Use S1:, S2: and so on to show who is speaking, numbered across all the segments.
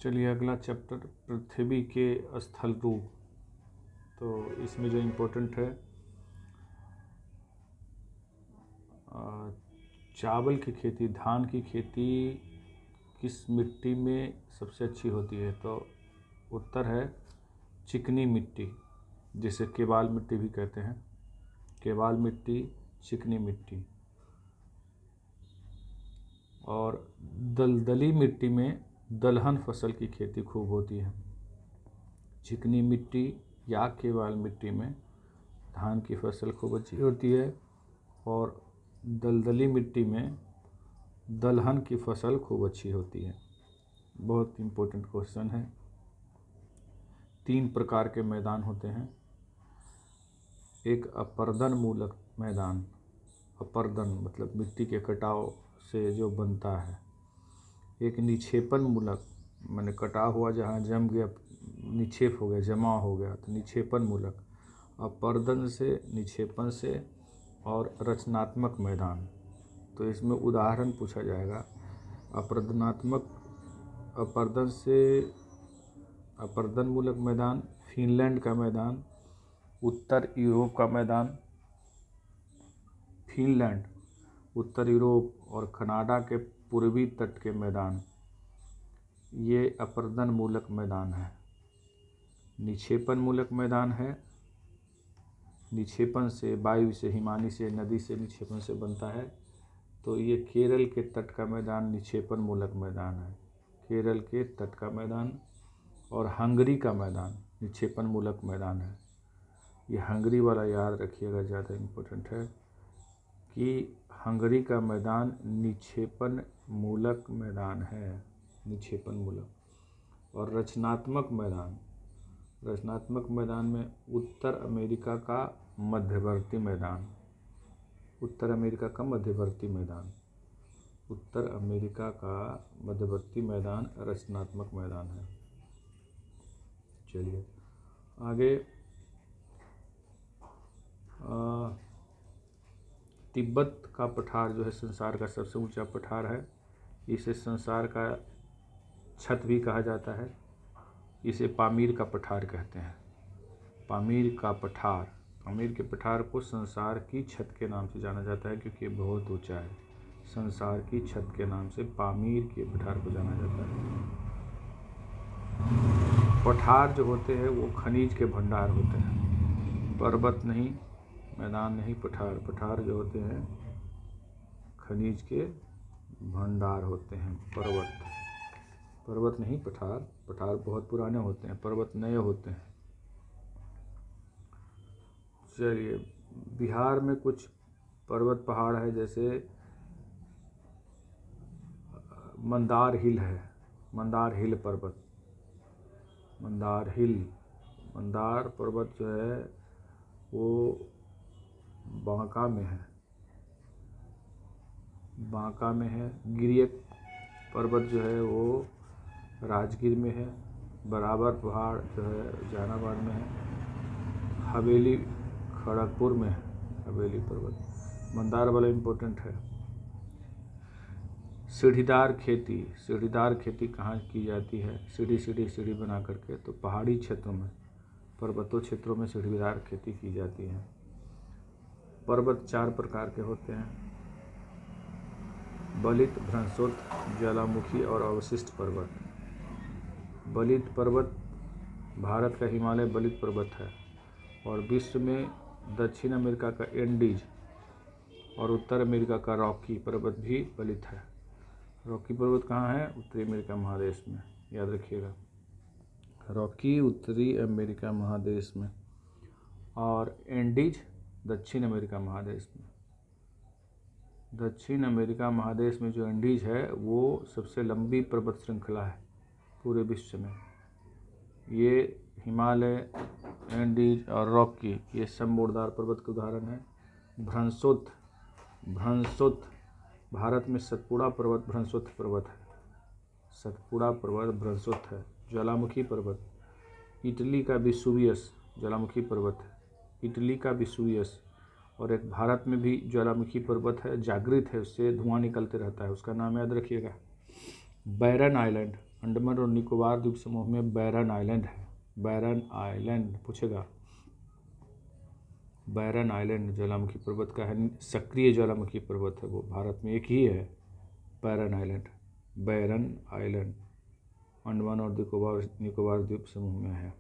S1: चलिए अगला चैप्टर पृथ्वी के स्थल रूप। तो इसमें जो इम्पोर्टेंट है चावल की खेती, धान की खेती किस मिट्टी में सबसे अच्छी होती है? तो उत्तर है चिकनी मिट्टी, जिसे केबाल मिट्टी भी कहते हैं। केबाल मिट्टी, चिकनी मिट्टी। और दलदली मिट्टी में दलहन फसल की खेती खूब होती है। चिकनी मिट्टी या केबाल मिट्टी में धान की फसल खूब अच्छी होती है और दलदली मिट्टी में दलहन की फसल खूब अच्छी होती है। बहुत इम्पोर्टेंट क्वेश्चन है। 3 प्रकार के मैदान होते हैं। एक अपर्दन मूलक मैदान, अपर्दन मतलब मिट्टी के कटाव से जो बनता है। एक निक्षेपण मूलक, मैंने कटा हुआ जहाँ जम गया, निक्षेप हो गया, जमा हो गया, तो निक्षेपण मूलक। अपर्दन से, निक्षेपण से और रचनात्मक मैदान। तो इसमें उदाहरण पूछा जाएगा। अपर्दन से, अपर्दन मूलक मैदान, फिनलैंड का मैदान, उत्तर यूरोप का मैदान। फिनलैंड, उत्तर यूरोप और कनाडा के पूर्वी तट के मैदान, ये अपर्दन मूलक मैदान है। निक्षेपण मूलक मैदान है, निक्षेपण से, वायु से, हिमानी से, नदी से निक्षेपण से बनता है। तो ये केरल के तट का मैदान निक्षेपण मूलक मैदान है। केरल के तट का मैदान। और हंगरी का मैदान निक्षेपण मूलक मैदान है। ये हंगरी वाला याद रखिएगा, ज़्यादा इम्पोर्टेंट है कि हंगरी का मैदान निक्षेपण मूलक मैदान है, निक्षेपण मूलक। और रचनात्मक मैदान, रचनात्मक मैदान में उत्तर अमेरिका का मध्यवर्ती मैदान, उत्तर अमेरिका का मध्यवर्ती मैदान, उत्तर अमेरिका का मध्यवर्ती मैदान रचनात्मक मैदान है। चलिए आगे। तिब्बत का पठार जो है संसार का सबसे ऊंचा पठार है। इसे संसार का छत भी कहा जाता है। इसे पामीर का पठार कहते हैं। पामीर का पठार, पामीर के पठार को संसार की छत के नाम से जाना जाता है क्योंकि ये बहुत ऊंचा है। संसार की छत के नाम से पामीर के पठार को जाना जाता है। पठार जो होते हैं वो खनिज के भंडार होते हैं, पर्वत नहीं, मैदान नहीं, पठार। पठार जो होते हैं खनिज के भंडार होते हैं। पर्वत नहीं, पठार। पठार बहुत पुराने होते हैं, पर्वत नए होते हैं। चलिए, बिहार में कुछ पर्वत पहाड़ है, जैसे मंदार हिल है, मंदार हिल पर्वत, मंदार हिल। मंदार पर्वत जो है वो बांका में है, बांका में है। गिरियक पर्वत जो है वो राजगीर में है। बराबर पहाड़ जो है जहानाबाद में है। हवेली खड़गपुर में है, हवेली पर्वत। मंदार वाला इम्पोर्टेंट है। सीढ़ीदार खेती, सीढ़ीदार खेती कहाँ की जाती है? सीढ़ी बना करके, तो पहाड़ी क्षेत्रों में, पर्वतों क्षेत्रों में सीढ़ीदार खेती की जाती है। पर्वत 4 प्रकार के होते हैं: बलित, भ्रंशोत्थ, ज्वालामुखी और अवशिष्ट पर्वत। बलित पर्वत भारत का हिमालय बलित पर्वत है और विश्व में दक्षिण अमेरिका का एंडीज और उत्तर अमेरिका का रॉकी पर्वत भी बलित है। रॉकी पर्वत कहाँ है? उत्तरी अमेरिका महादेश में, याद रखिएगा। रॉकी उत्तरी अमेरिका महादेश में और एंडीज दक्षिण अमेरिका महादेश में। दक्षिण अमेरिका महादेश में जो एंडीज है वो सबसे लंबी पर्वत श्रृंखला है पूरे विश्व में। ये हिमालय, एंडीज और रॉकी, ये सब मोड़दार पर्वत के उदाहरण हैं। भ्रंशोत्थ, भ्रंशोत्थ भारत में सतपुड़ा पर्वत भ्रंशोत्थ पर्वत है, सतपुड़ा पर्वत भ्रंशोत्थ है। ज्वालामुखी पर्वत, इटली का विसुवियस ज्वालामुखी पर्वत है, इटली का विसुवियस। और एक भारत में भी ज्वालामुखी पर्वत है, जागृत है, उससे धुआं निकलते रहता है, उसका नाम याद रखिएगा, बैरन आइलैंड। अंडमान और निकोबार द्वीप समूह में बैरन आइलैंड है। बैरन आइलैंड पूछेगा। बैरन आइलैंड ज्वालामुखी पर्वत का है, सक्रिय ज्वालामुखी पर्वत है वो, भारत में एक ही है बैरन आइलैंड। बैरन आइलैंड अंडमान और निकोबार द्वीप समूह में है।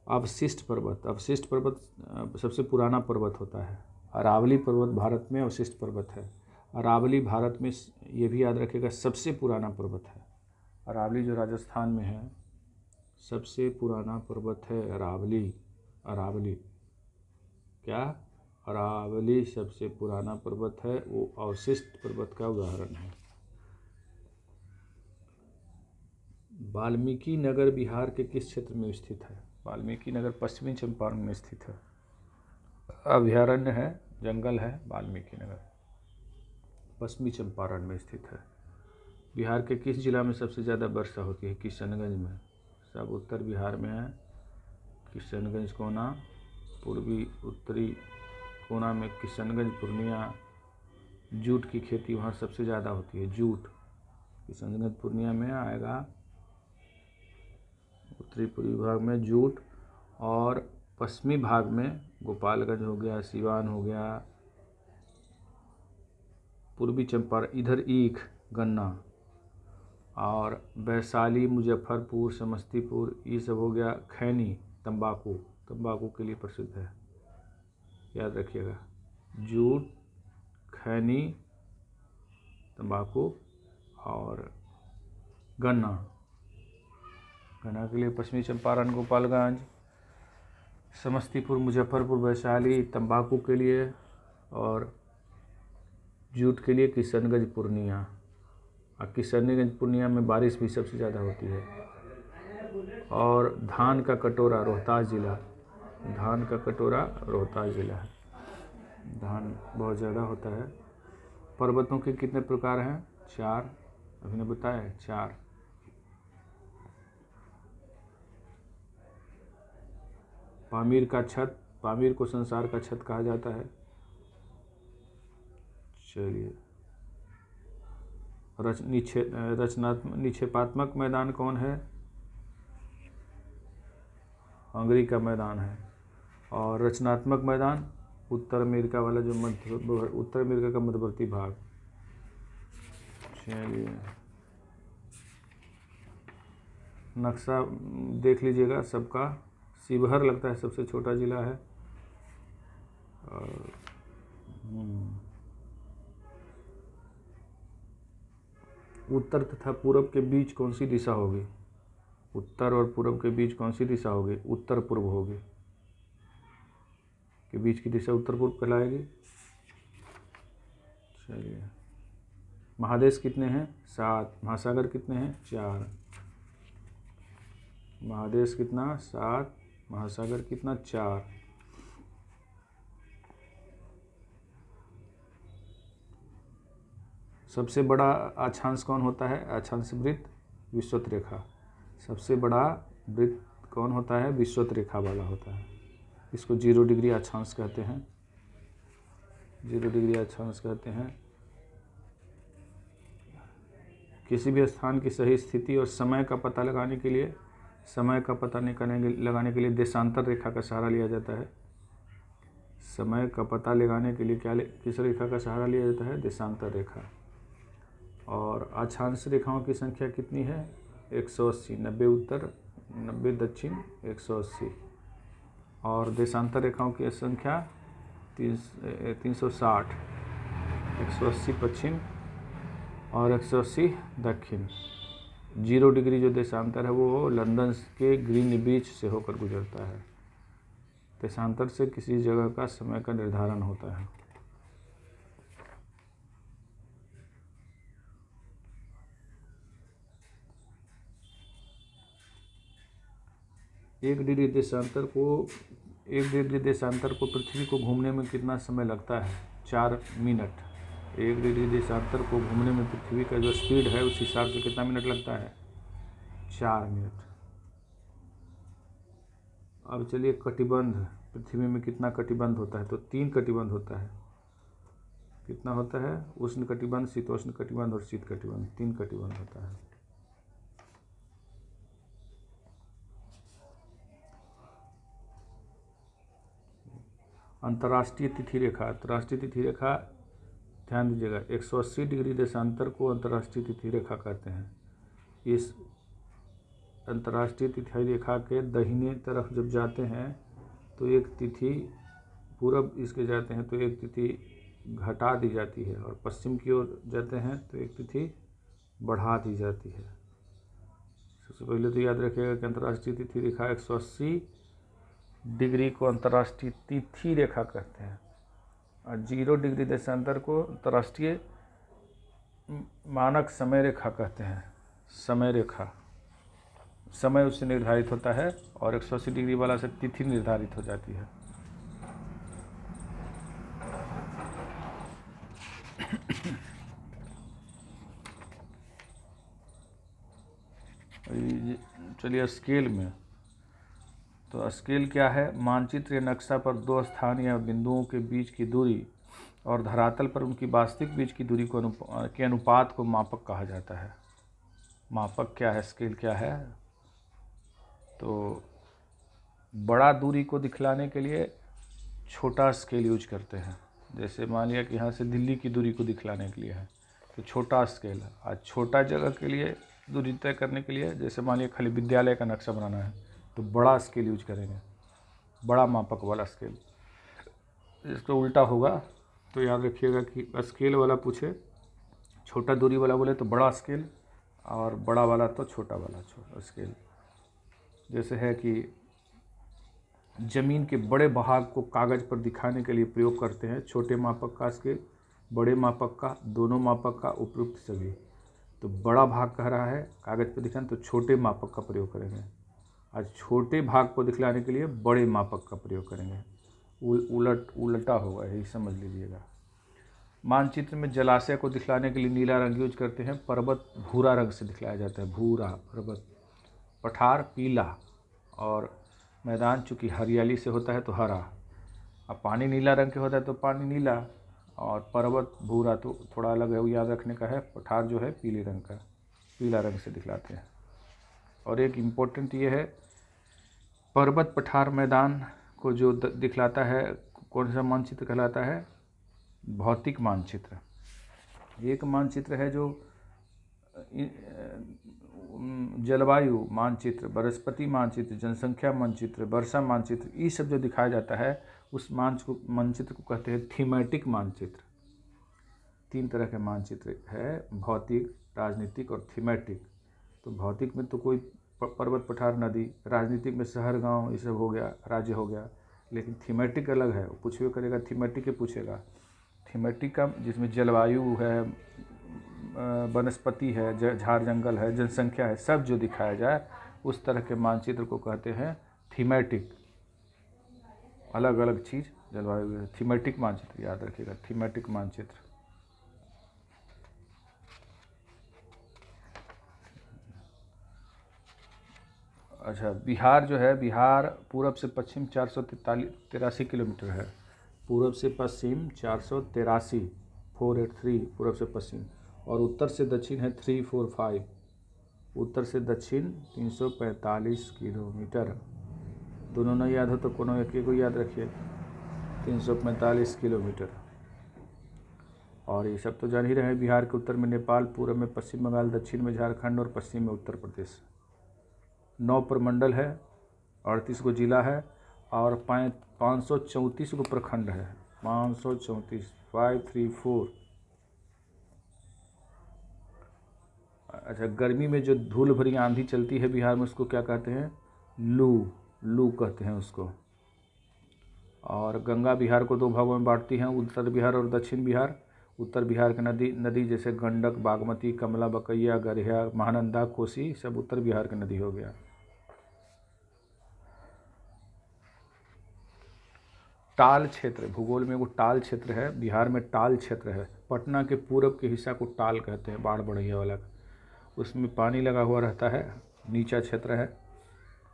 S1: अवशिष्ट पर्वत, अवशिष्ट पर्वत सबसे पुराना पर्वत होता है। अरावली पर्वत भारत में अवशिष्ट पर्वत है। अरावली भारत में, ये भी याद रखिएगा, सबसे पुराना पर्वत है। अरावली जो राजस्थान में है, सबसे पुराना पर्वत है अरावली। अरावली क्या? अरावली सबसे पुराना पर्वत है, वो अवशिष्ट पर्वत का उदाहरण है। वाल्मीकि नगर बिहार के किस क्षेत्र में स्थित है? वाल्मीकि नगर पश्चिमी चंपारण में स्थित है। अभयारण्य है, जंगल है वाल्मीकि नगर, पश्चिमी चंपारण में स्थित है। बिहार के किस जिला में सबसे ज़्यादा वर्षा होती है? किशनगंज में। सब उत्तर बिहार में है। किशनगंज कोना, पूर्वी उत्तरी कोना में किशनगंज, पूर्णिया। जूट की खेती वहाँ सबसे ज़्यादा होती है। जूट किशनगंज पूर्णिया में आएगा, उत्तरी पूर्वी भाग में जूट, और पश्चिमी भाग में गोपालगंज हो गया, सिवान हो गया, पूर्वी चंपारण इधर ईख, गन्ना, और वैशाली, मुजफ्फरपुर, समस्तीपुर, ये सब हो गया खैनी, तंबाकू। तंबाकू के लिए प्रसिद्ध है, याद रखिएगा। जूट, खैनी, तंबाकू और गन्ना। गन्ना के लिए पश्चिमी चंपारण, गोपालगंज, समस्तीपुर, मुजफ्फरपुर, वैशाली। तंबाकू के लिए और जूट के लिए किशनगंज, पूर्णिया। और किशनगंज पूर्णिया में बारिश भी सबसे ज़्यादा होती है। और धान का कटोरा, रोहतास जिला। धान का कटोरा रोहतास जिला है। धान बहुत ज़्यादा होता है। पर्वतों के कितने प्रकार हैं? 4, अभी ने बताया है 4। पामीर का छत, पामीर को संसार का छत कहा जाता है। चलिए, निक्षेपात्मक मैदान कौन है? हंगरी का मैदान है। और रचनात्मक मैदान उत्तर अमेरिका वाला, जो उत्तर अमेरिका का मध्यवर्ती भाग। चलिए, नक्शा देख लीजिएगा सबका। शिवहर लगता है सबसे छोटा जिला है। और उत्तर तथा पूरब के बीच कौन सी दिशा होगी? उत्तर और पूरब के बीच कौन सी दिशा होगी? उत्तर पूर्व होगी। के बीच की दिशा उत्तर पूर्व कहलाएगी। चलिए, महादेश कितने हैं? 7। महासागर कितने हैं? 4। महादेश कितना? 7। महासागर कितना? 4। सबसे बड़ा अक्षांश कौन होता है? अक्षांश वृत्त, विषुवत रेखा। सबसे बड़ा वृत्त कौन होता है? विषुवत रेखा वाला होता है। इसको 0 डिग्री अक्षांश कहते हैं। 0 डिग्री अक्षांश कहते हैं। किसी भी स्थान की सही स्थिति और समय का पता लगाने के लिए, लगाने के लिए देशांतर रेखा का सहारा लिया जाता है। समय का पता लगाने के लिए किस रेखा का सहारा लिया जाता है? देशांतर रेखा। और अक्षांश रेखाओं की संख्या कितनी है? 180। 90 उत्तर, 90 दक्षिण, 180। और देशांतर रेखाओं की संख्या 360। 180 पश्चिम और 180 दक्षिण। 0 डिग्री जो देशांतर है वो लंदन के ग्रीनविच से होकर गुजरता है। देशांतर से किसी जगह का समय का निर्धारण होता है। एक डिग्री देशांतर को पृथ्वी को घूमने में कितना समय लगता है? 4 मिनट। 1 डिग्री देशांतर को घूमने में पृथ्वी का जो स्पीड है उस हिसाब से कितना मिनट लगता है? 4 मिनट। अब चलिए, कटिबंध। पृथ्वी में कितना कटिबंध होता है? तो 3 कटिबंध होता है। कितना होता है? उष्ण कटिबंध, शीतोष्ण कटिबंध और शीत कटिबंध। 3 कटिबंध होता है। अंतर्राष्ट्रीय तिथि रेखा, अंतर्राष्ट्रीय तिथि रेखा ध्यान दीजिएगा 180 डिग्री देशांतर को अंतर्राष्ट्रीय तिथि रेखा कहते हैं। इस अंतर्राष्ट्रीय तिथि रेखा के दाहिने तरफ जब जाते हैं तो एक तिथि, पूरब इसके जाते हैं तो एक तिथि घटा दी जाती है, और पश्चिम की ओर जाते हैं तो एक तिथि बढ़ा दी जाती है। सबसे पहले तो याद रखिएगा कि अंतर्राष्ट्रीय तिथि रेखा 180 डिग्री को अंतर्राष्ट्रीय तिथि रेखा कहते हैं, और 0 डिग्री देशांतर को अंतर्राष्ट्रीय मानक समय रेखा कहते हैं। समय रेखा, समय उससे निर्धारित होता है, और 180 डिग्री वाला से तिथि निर्धारित हो जाती है। चलिए स्केल में, तो स्केल क्या है? मानचित्र या नक्शा पर दो स्थान या बिंदुओं के बीच की दूरी और धरातल पर उनकी वास्तविक बीच की दूरी को के अनुपात को मापक कहा जाता है। मापक क्या है, स्केल क्या है? तो बड़ा दूरी को दिखलाने के लिए छोटा स्केल यूज करते हैं। जैसे मान लिया कि यहाँ से दिल्ली की दूरी को दिखलाने के लिए है तो छोटा स्केल। आज छोटा जगह के लिए दूरी तय करने के लिए, जैसे मान लिया खाली विद्यालय का नक्शा बनाना है तो बड़ा स्केल यूज करेंगे, बड़ा मापक वाला स्केल। इसका उल्टा होगा तो याद रखिएगा कि स्केल वाला पूछे, छोटा दूरी वाला बोले तो बड़ा स्केल, और बड़ा वाला तो छोटा वाला छोटा स्केल। जैसे है कि ज़मीन के बड़े भाग को कागज़ पर दिखाने के लिए प्रयोग करते हैं छोटे मापक का स्केल, बड़े मापक का, दोनों मापक का, उपयुक्त सभी। तो बड़ा भाग कह रहा है कागज़ पर दिखाने तो छोटे मापक का प्रयोग करेंगे। आज छोटे भाग को दिखलाने के लिए बड़े मापक का प्रयोग करेंगे। उल्टा होगा, यही समझ लीजिएगा। मानचित्र में जलाशय को दिखलाने के लिए नीला रंग यूज करते हैं, पर्वत भूरा रंग से दिखलाया जाता है, भूरा पर्वत, पठार पीला, और मैदान चूँकि हरियाली से होता है तो हरा। अब पानी नीला रंग के होता है तो पानी नीला, और पर्वत भूरा तो थोड़ा अलग है, वो याद रखने का है। पठार जो है पीले रंग का, पीला रंग से दिखलाते हैं। और एक इम्पोर्टेंट ये है, पर्वत पठार मैदान को जो दिखलाता है कौन सा मानचित्र कहलाता है? भौतिक मानचित्र। एक मानचित्र है जो जलवायु मानचित्र, वनस्पति मानचित्र, जनसंख्या मानचित्र, वर्षा मानचित्र, ये सब जो दिखाया जाता है उस मानचित्र को कहते हैं थीमेटिक मानचित्र। 3 तरह के मानचित्र है, भौतिक, राजनीतिक और थीमेटिक। तो भौतिक में तो कोई पर्वत पठार नदी, राजनीतिक में शहर गांव ये सब हो गया, राज्य हो गया। लेकिन थीमेटिक अलग है, वो पूछवे करेगा थीमेटिक ही पूछेगा। थीमेटिक का जिसमें जलवायु है, वनस्पति है, झाड़ जंगल है, जनसंख्या है, सब जो दिखाया जाए उस तरह के मानचित्र को कहते हैं थीमेटिक। अलग अलग चीज़ जलवायु, थीमेटिक मानचित्र याद रखिएगा, थीमेटिक मानचित्र। अच्छा, बिहार जो है, बिहार पूरब से पश्चिम 483 किलोमीटर है। पूरब से पश्चिम 483, 483 पूरब से पश्चिम, और उत्तर से दक्षिण है 345, उत्तर से दक्षिण 345 किलोमीटर। दोनों नहीं याद हो तो कोनो एक को याद रखिए, 345 किलोमीटर। और ये सब तो जान ही रहे हैं। बिहार के उत्तर में नेपाल, पूरब में पश्चिम बंगाल, दक्षिण में झारखंड और पश्चिम में उत्तर प्रदेश। 9 प्रमंडल है, 38 को जिला है, और 534 को प्रखंड है। 534, 534। अच्छा, गर्मी में जो धूल भरी आंधी चलती है बिहार में उसको क्या कहते हैं? लू कहते हैं उसको। और गंगा बिहार को 2 भागों में बांटती हैं, उत्तर बिहार और दक्षिण बिहार। उत्तर बिहार की नदी जैसे गंडक, बागमती, कमला, बकैया, गरहिया, महानंदा, कोसी, सब उत्तर बिहार की नदी हो गया। टाल क्षेत्र, भूगोल में वो टाल क्षेत्र है, बिहार में टाल क्षेत्र है। पटना के पूरब के हिस्सा को टाल कहते हैं, बाढ़ बढ़िया वाला। उसमें पानी लगा हुआ रहता है, नीचा क्षेत्र है,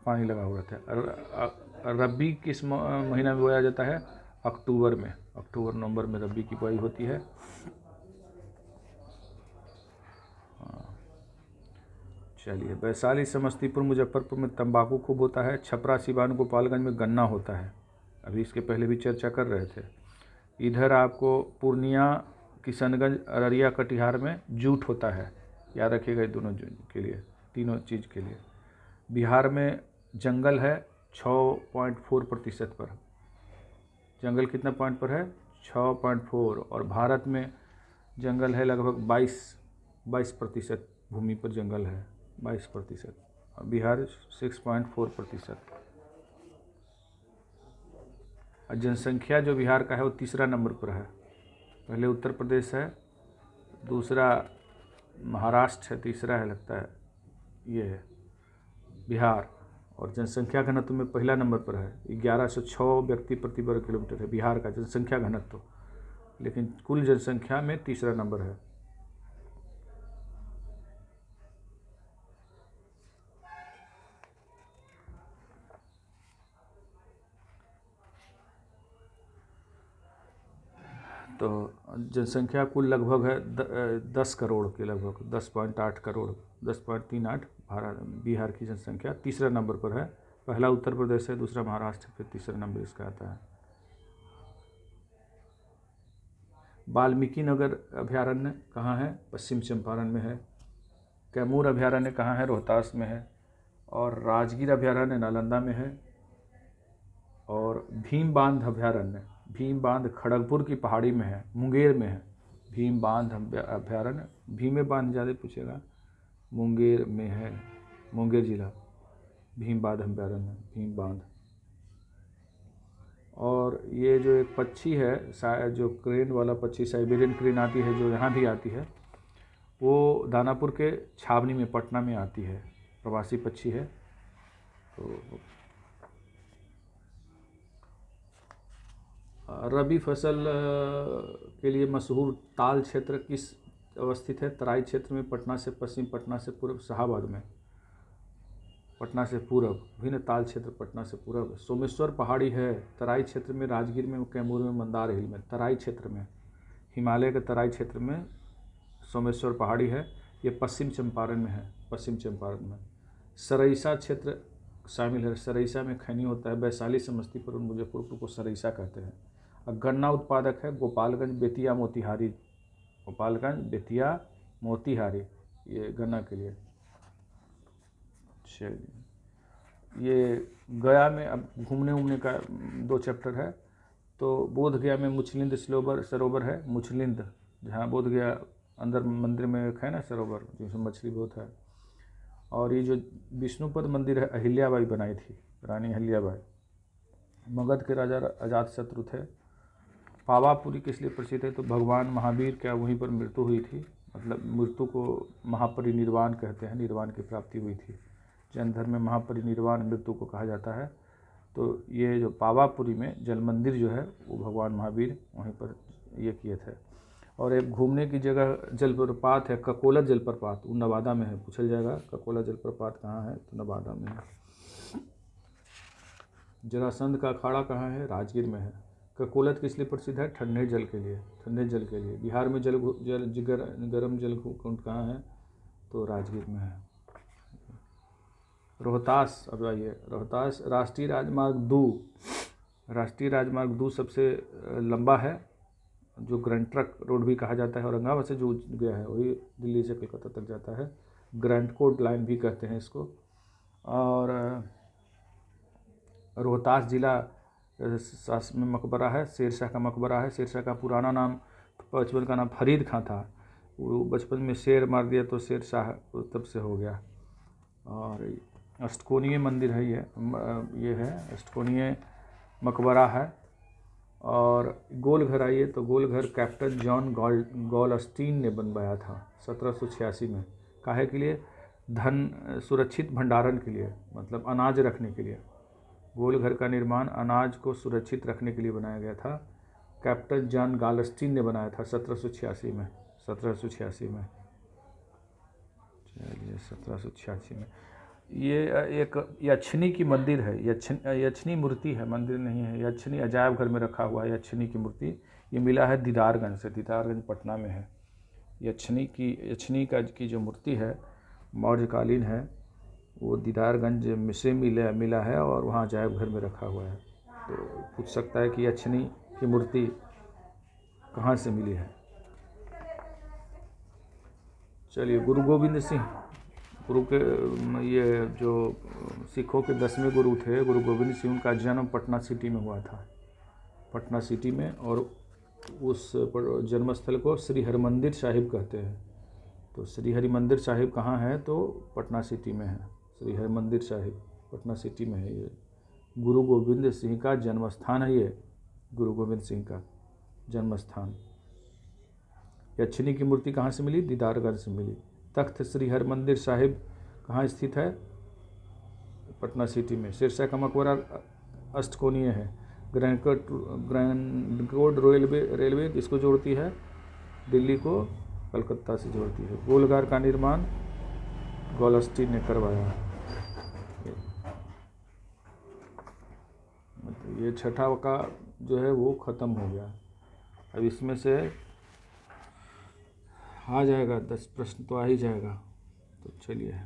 S1: पानी लगा हुआ रहता है। रबी किस महीना में बोया जाता है? अक्टूबर में, अक्टूबर नवंबर में रबी की बुआई होती है। चलिए, वैशाली, समस्तीपुर, मुजफ्फरपुर में तंबाकू खूब होता है। छपरा, सिवान, गोपालगंज में गन्ना होता है। अभी इसके पहले भी चर्चा कर रहे थे। इधर आपको पूर्णिया, किशनगंज, अररिया, कटिहार में जूट होता है, याद रखिएगा ये दोनों के लिए, तीनों चीज़ के लिए। बिहार में जंगल है 6.4% पर। जंगल कितना पॉइंट पर है? 6.4। और भारत में जंगल है लगभग 22% भूमि पर जंगल है, 22%। और बिहार 6.4%। और जनसंख्या जो बिहार का है वो तीसरा नंबर पर है। पहले उत्तर प्रदेश है, दूसरा महाराष्ट्र है, तीसरा है लगता है ये है बिहार। और जनसंख्या घनत्व में पहला नंबर पर है, 1106 व्यक्ति प्रति वर्ग किलोमीटर है बिहार का जनसंख्या घनत्व, लेकिन कुल जनसंख्या में तीसरा नंबर है। तो जनसंख्या कुल लगभग है 10 करोड़ के लगभग, 10.8 करोड़, 10.38 भारत बिहार की जनसंख्या तीसरा नंबर पर है। पहला उत्तर प्रदेश है, दूसरा महाराष्ट्र, फिर तीसरा नंबर इसका आता है। वाल्मीकि नगर अभयारण्य कहाँ है? पश्चिम चंपारण में है। कैमूर अभयारण्य कहाँ है? रोहतास में है। और राजगीर अभयारण्य नालंदा में है। और भीम बांध अभयारण्य, भीम बांध खड़गपुर की पहाड़ी में है, मुंगेर में है। भीम बांध अभयारण्य, भीमे बांध ज़्यादा पूछेगा, मुंगेर में है, मुंगेर जिला, भीम बांध अभयारण्य, भीम बांध। और ये जो एक पक्षी है, जो क्रेन वाला पक्षी, साइबेरियन क्रेन आती है जो यहाँ भी आती है, वो दानापुर के छावनी में, पटना में आती है, प्रवासी पक्षी है। तो रबी फसल के लिए मशहूर ताल क्षेत्र किस अवस्थित है? तराई क्षेत्र में, पटना से पश्चिम, पटना से पूर्व, शाहाबाद में। पटना से पूर्व, भिन्न ताल क्षेत्र पटना से पूर्व। सोमेश्वर पहाड़ी है तराई क्षेत्र में, राजगीर में, कैमूर में, मंदार हिल में, तराई क्षेत्र में, हिमालय के तराई क्षेत्र में सोमेश्वर पहाड़ी है। ये पश्चिम चंपारण में है, पश्चिम चंपारण में। सरईसा क्षेत्र शामिल है, सरईसा में खैनी होता है। वैशाली, समस्तीपुर और मुजफ्फरपुर को सरईसा कहते हैं। और गन्ना उत्पादक है गोपालगंज, बेतिया, मोतिहारी। गोपालगंज, बेतिया, मोतिहारी, ये गन्ना के लिए। चलिए, ये गया में अब घूमने उमने का 2 चैप्टर है। तो बोध गया में मुचलिंद सरोवर है, मुचलिंद, जहाँ बोध गया अंदर मंदिर में एक है ना सरोवर, जिसमें मछली बहुत है। और ये जो विष्णुपद मंदिर है, अहिल्याबाई बनाई थी, रानी अहिल्याबाई। मगध के राजा अजातशत्रु थे। पावापुरी किस लिए प्रसिद्ध है? तो भगवान महावीर क्या वहीं पर मृत्यु हुई थी, मतलब मृत्यु को महापरिनिर्वाण कहते हैं, निर्वाण की प्राप्ति हुई थी। जैन धर्म में महापरिनिर्वाण मृत्यु को कहा जाता है। तो ये जो पावापुरी में जल मंदिर जो है वो भगवान महावीर वहीं पर ये किए थे। और एक घूमने की जगह जलप्रपात है, ककोला जलप्रपात, वो नवादा में है, पूछल जाएगा ककोला जलप्रपात कहाँ है, तो नवादा में है। जरासंध का अखाड़ा कहाँ है? राजगीर में है। ककोलत किस लिए प्रसिद्ध है? ठंडे जल के लिए, ठंडे जल के लिए। बिहार में गर्म जल कुंड कहाँ है? तो राजगीर में है। रोहतास, अब आइए, रोहतास राष्ट्रीय राजमार्ग 2, राष्ट्रीय राजमार्ग 2 सबसे लंबा है, जो ग्रैंड ट्रक रोड भी कहा जाता है। औरंगाबाद से जो गया है वही दिल्ली से कलकत्ता तक जाता है, ग्रैंड कोट लाइन भी कहते हैं इसको। और रोहतास जिला में मकबरा है, शेरशाह का मकबरा है। शेरशाह का पुराना नाम, बचपन का नाम फरीद खां था, वो बचपन में शेर मार दिया तो शेरशाह तब से हो गया। और अष्टकोणीय मंदिर है ये है अष्टकोणीय मकबरा है। और गोलघर आइए, तो गोलघर कैप्टन जॉन गॉलस्टीन ने बनवाया था 1786 में। काहे के लिए? धन सुरक्षित भंडारण के लिए, मतलब अनाज रखने के लिए। गोलघर का निर्माण अनाज को सुरक्षित रखने के लिए बनाया गया था। कैप्टन जॉन गॉलस्टीन ने बनाया था 1786 में, 1786 में। चलिए, 1786 में। ये एक यक्षिणी की मंदिर है, यक्षिणी मूर्ति है, मंदिर नहीं है, यक्षिणी अजायब घर में रखा हुआ है यक्षिणी की मूर्ति। ये मिला है दीदारगंज से, दीदारगंज पटना में है। यक्षिणी की जो मूर्ति है मौर्यकालीन है, वो दीदारगंज से मिला है और वहाँ अजायब घर में रखा हुआ है। तो पूछ सकता है कि अछनी की मूर्ति कहाँ से मिली है। चलिए, गुरु गोविंद सिंह, गुरु के ये जो सिखों के 10वें गुरु थे गुरु गोविंद सिंह, उनका जन्म पटना सिटी में हुआ था, पटना सिटी में। और उस जन्मस्थल को श्री हरमंदिर साहिब कहते हैं। तो श्री हरिमंदिर साहिब कहाँ है? तो पटना सिटी में है। श्री हरिमंदिर साहिब पटना सिटी में है। ये गुरु गोविंद सिंह का जन्म स्थान है। ये गुरु गोविंद सिंह का जन्म स्थान। अछनी की मूर्ति कहाँ से मिली? दीदारगंज से मिली। तख्त श्री हरमंदिर साहिब कहाँ स्थित है? पटना सिटी में। सिरसा का मकबरा अष्टकोणीय है। ग्रैंड कोड रेलवे किसको जोड़ती है? दिल्ली को कलकत्ता से जोड़ती है। गोलघर का निर्माण गोल्स्टीन ने करवाया। ये छठा का जो है वो ख़त्म हो गया। अब इसमें से आ जाएगा 10 प्रश्न तो आ ही जाएगा। तो चलिए।